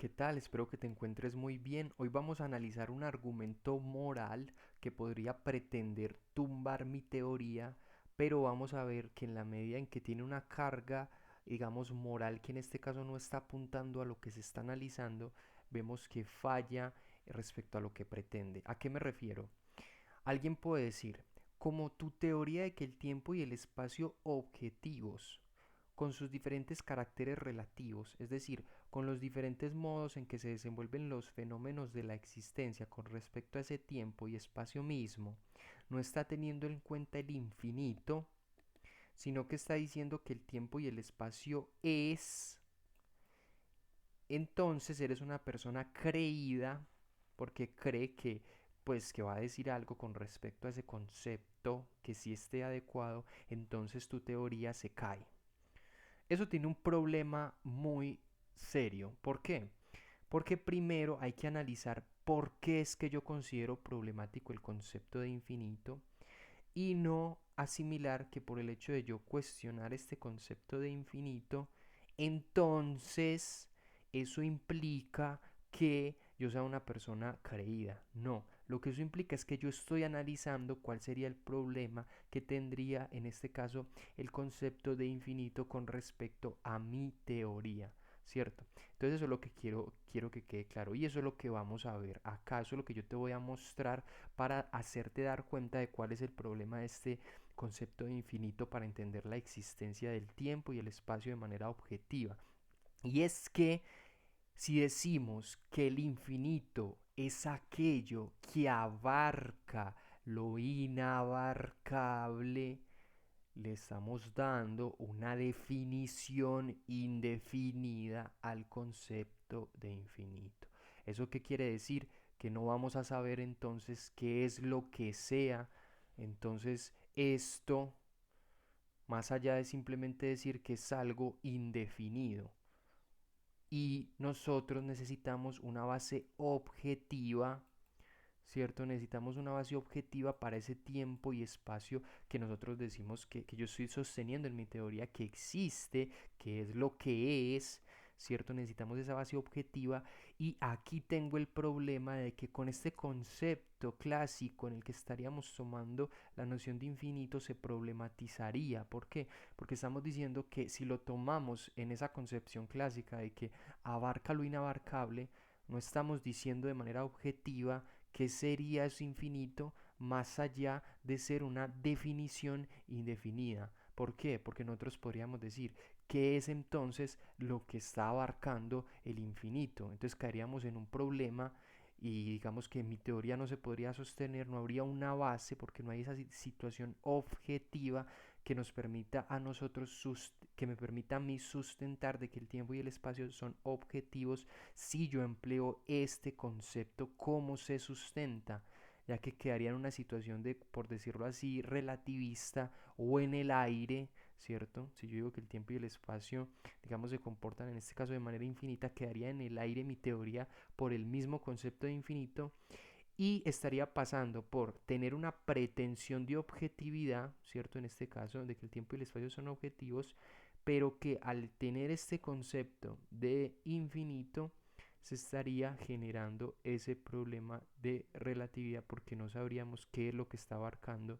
¿Qué tal? Espero que te encuentres muy bien. Hoy vamos a analizar un argumento moral que podría pretender tumbar mi teoría, pero vamos a ver que en la medida en que tiene una carga, digamos, moral, que en este caso no está apuntando a lo que se está analizando, vemos que falla respecto a lo que pretende. ¿A qué me refiero? Alguien puede decir, como tu teoría de que el tiempo y el espacio objetivos, con sus diferentes caracteres relativos, es decir, con los diferentes modos en que se desenvuelven los fenómenos de la existencia con respecto a ese tiempo y espacio mismo, no está teniendo en cuenta el infinito, sino que está diciendo que el tiempo y el espacio es, entonces eres una persona creída porque cree que pues que va a decir algo con respecto a ese concepto que sí esté adecuado, entonces tu teoría se cae. Eso tiene un problema muy serio. ¿Por qué? Porque primero hay que analizar por qué es que yo considero problemático el concepto de infinito y no asimilar que por el hecho de yo cuestionar este concepto de infinito, entonces eso implica que yo sea una persona creída. No, lo que eso implica es que yo estoy analizando cuál sería el problema que tendría en este caso el concepto de infinito con respecto a mi teoría. ¿Cierto? Entonces eso es lo que quiero que quede claro y eso es lo que vamos a ver acá, eso es lo que yo te voy a mostrar para hacerte dar cuenta de cuál es el problema de este concepto de infinito para entender la existencia del tiempo y el espacio de manera objetiva. Y es que si decimos que el infinito es aquello que abarca lo inabarcable, le estamos dando una definición indefinida al concepto de infinito. ¿Eso qué quiere decir? Que no vamos a saber entonces qué es lo que sea. Entonces esto, más allá de simplemente decir que es algo indefinido, y nosotros necesitamos una base objetiva. ¿Cierto? Necesitamos una base objetiva para ese tiempo y espacio que nosotros decimos que yo estoy sosteniendo en mi teoría que existe, que es lo que es, ¿cierto? Necesitamos esa base objetiva y aquí tengo el problema de que con este concepto clásico en el que estaríamos tomando la noción de infinito se problematizaría. ¿Por qué? Porque estamos diciendo que si lo tomamos en esa concepción clásica de que abarca lo inabarcable, no estamos diciendo de manera objetiva qué sería ese infinito más allá de ser una definición indefinida. ¿Por qué? Porque nosotros podríamos decir qué es entonces lo que está abarcando el infinito. Entonces caeríamos en un problema y digamos que mi teoría no se podría sostener, no habría una base porque no hay esa situación objetiva que nos permita a nosotros, que me permita a mí sustentar de que el tiempo y el espacio son objetivos si yo empleo este concepto, ¿cómo se sustenta? Ya que quedaría en una situación de, por decirlo así, relativista o en el aire, ¿cierto? Si yo digo que el tiempo y el espacio, digamos, se comportan en este caso de manera infinita, quedaría en el aire mi teoría por el mismo concepto de infinito y estaría pasando por tener una pretensión de objetividad, ¿cierto? En este caso, de que el tiempo y el espacio son objetivos, pero que al tener este concepto de infinito, se estaría generando ese problema de relatividad porque no sabríamos qué es lo que está abarcando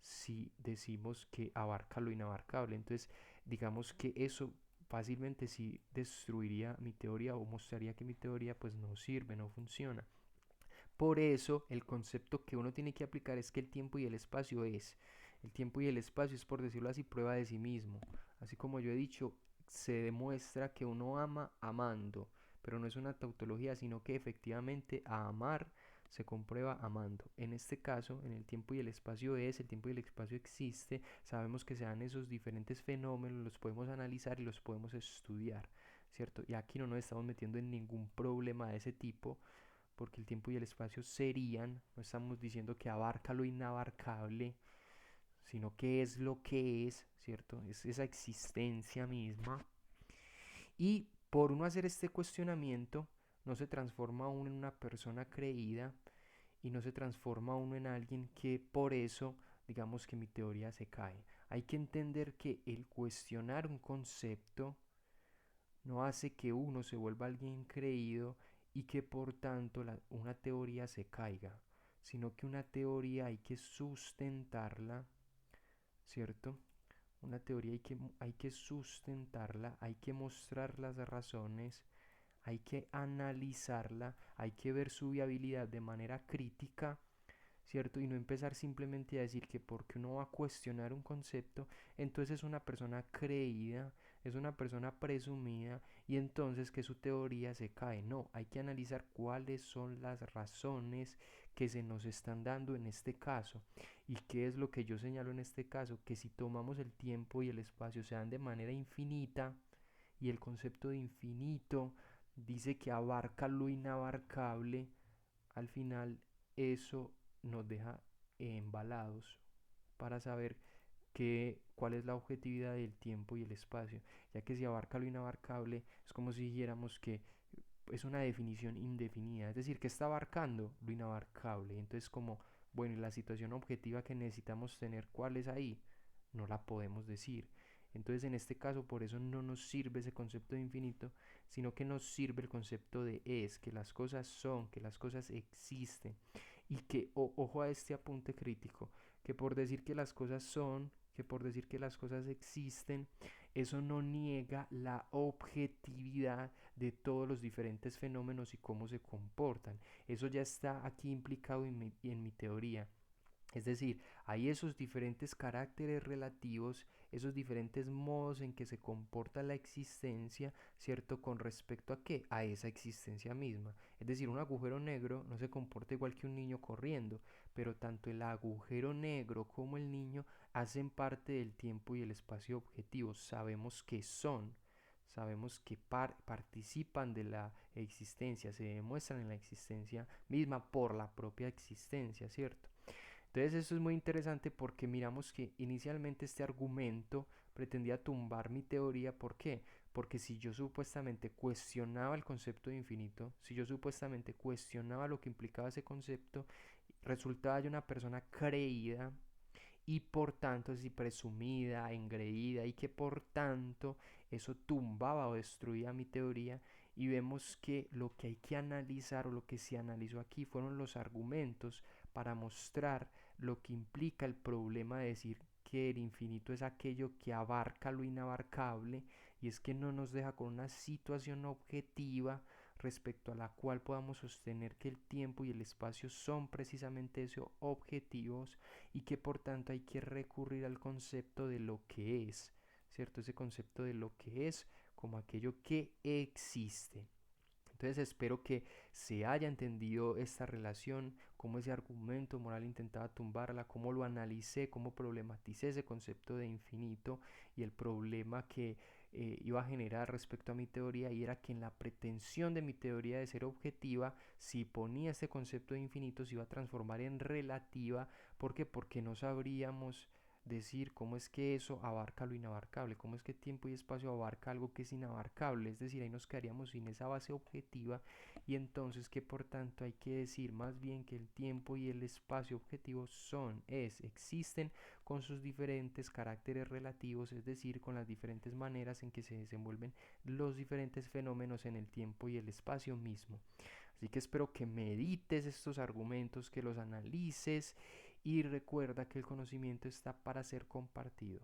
si decimos que abarca lo inabarcable. Entonces, digamos que eso fácilmente sí destruiría mi teoría o mostraría que mi teoría pues no sirve, no funciona. Por eso el concepto que uno tiene que aplicar es que el tiempo y el espacio es. El tiempo y el espacio es, por decirlo así, prueba de sí mismo. Así como yo he dicho, se demuestra que uno ama amando, pero no es una tautología, sino que efectivamente a amar se comprueba amando. En este caso, en el tiempo y el espacio es, el tiempo y el espacio existe, sabemos que se dan esos diferentes fenómenos, los podemos analizar y los podemos estudiar, ¿cierto? Y aquí no nos estamos metiendo en ningún problema de ese tipo, porque el tiempo y el espacio serían, no estamos diciendo que abarca lo inabarcable, sino que es lo que es, ¿cierto? Es esa existencia misma. Y por uno hacer este cuestionamiento, no se transforma uno en una persona creída y no se transforma uno en alguien que por eso digamos que mi teoría se cae. Hay que entender que el cuestionar un concepto no hace que uno se vuelva alguien creído y que por tanto una teoría se caiga, sino que una teoría hay que sustentarla, ¿cierto? Una teoría hay que sustentarla, hay que mostrar las razones, hay que analizarla, hay que ver su viabilidad de manera crítica, ¿cierto? Y no empezar simplemente a decir que porque uno va a cuestionar un concepto, entonces es una persona creída, es una persona presumida y entonces que su teoría se cae. No, hay que analizar cuáles son las razones que se nos están dando en este caso. ¿Y qué es lo que yo señalo en este caso? Que si tomamos el tiempo y el espacio se dan de manera infinita y el concepto de infinito dice que abarca lo inabarcable, al final eso nos deja embalados para saber cuál es la objetividad del tiempo y el espacio, ya que si abarca lo inabarcable es como si dijéramos que es una definición indefinida, es decir, que está abarcando lo inabarcable, entonces como, bueno, la situación objetiva que necesitamos tener, ¿cuál es ahí? No la podemos decir. Entonces en este caso por eso no nos sirve ese concepto de infinito, sino que nos sirve el concepto de es, que las cosas son, que las cosas existen y que, ojo a este apunte crítico, que por decir que las cosas son, que por decir que las cosas existen, eso no niega la objetividad de todos los diferentes fenómenos y cómo se comportan. Eso ya está aquí implicado en mi teoría. Es decir, hay esos diferentes caracteres relativos, esos diferentes modos en que se comporta la existencia, ¿cierto? ¿Con respecto a qué? A esa existencia misma. Es decir, un agujero negro no se comporta igual que un niño corriendo, pero tanto el agujero negro como el niño hacen parte del tiempo y el espacio objetivo. Sabemos que son, sabemos que participan de la existencia, se demuestran en la existencia misma por la propia existencia, ¿cierto? Entonces eso es muy interesante porque miramos que inicialmente este argumento pretendía tumbar mi teoría. ¿Por qué? Porque si yo supuestamente cuestionaba el concepto de infinito, si yo supuestamente cuestionaba lo que implicaba ese concepto, resultaba yo una persona creída y por tanto así presumida, engreída y que por tanto eso tumbaba o destruía mi teoría y vemos que lo que hay que analizar o lo que se analizó aquí fueron los argumentos para mostrar lo que implica el problema de decir que el infinito es aquello que abarca lo inabarcable y es que no nos deja con una situación objetiva respecto a la cual podamos sostener que el tiempo y el espacio son precisamente esos objetivos y que por tanto hay que recurrir al concepto de lo que es, ¿cierto? Ese concepto de lo que es como aquello que existe. Entonces espero que se haya entendido esta relación, cómo ese argumento moral intentaba tumbarla, cómo lo analicé, cómo problematicé ese concepto de infinito y el problema que iba a generar respecto a mi teoría, y era que en la pretensión de mi teoría de ser objetiva, si ponía este concepto de infinito se iba a transformar en relativa. ¿Por qué? Porque no sabríamos decir cómo es que eso abarca lo inabarcable, cómo es que tiempo y espacio abarca algo que es inabarcable, es decir, ahí nos quedaríamos sin esa base objetiva y entonces que por tanto hay que decir más bien que el tiempo y el espacio objetivo existen con sus diferentes caracteres relativos, es decir, con las diferentes maneras en que se desenvuelven los diferentes fenómenos en el tiempo y el espacio mismo. Así que espero que medites estos argumentos, que los analices y recuerda que el conocimiento está para ser compartido.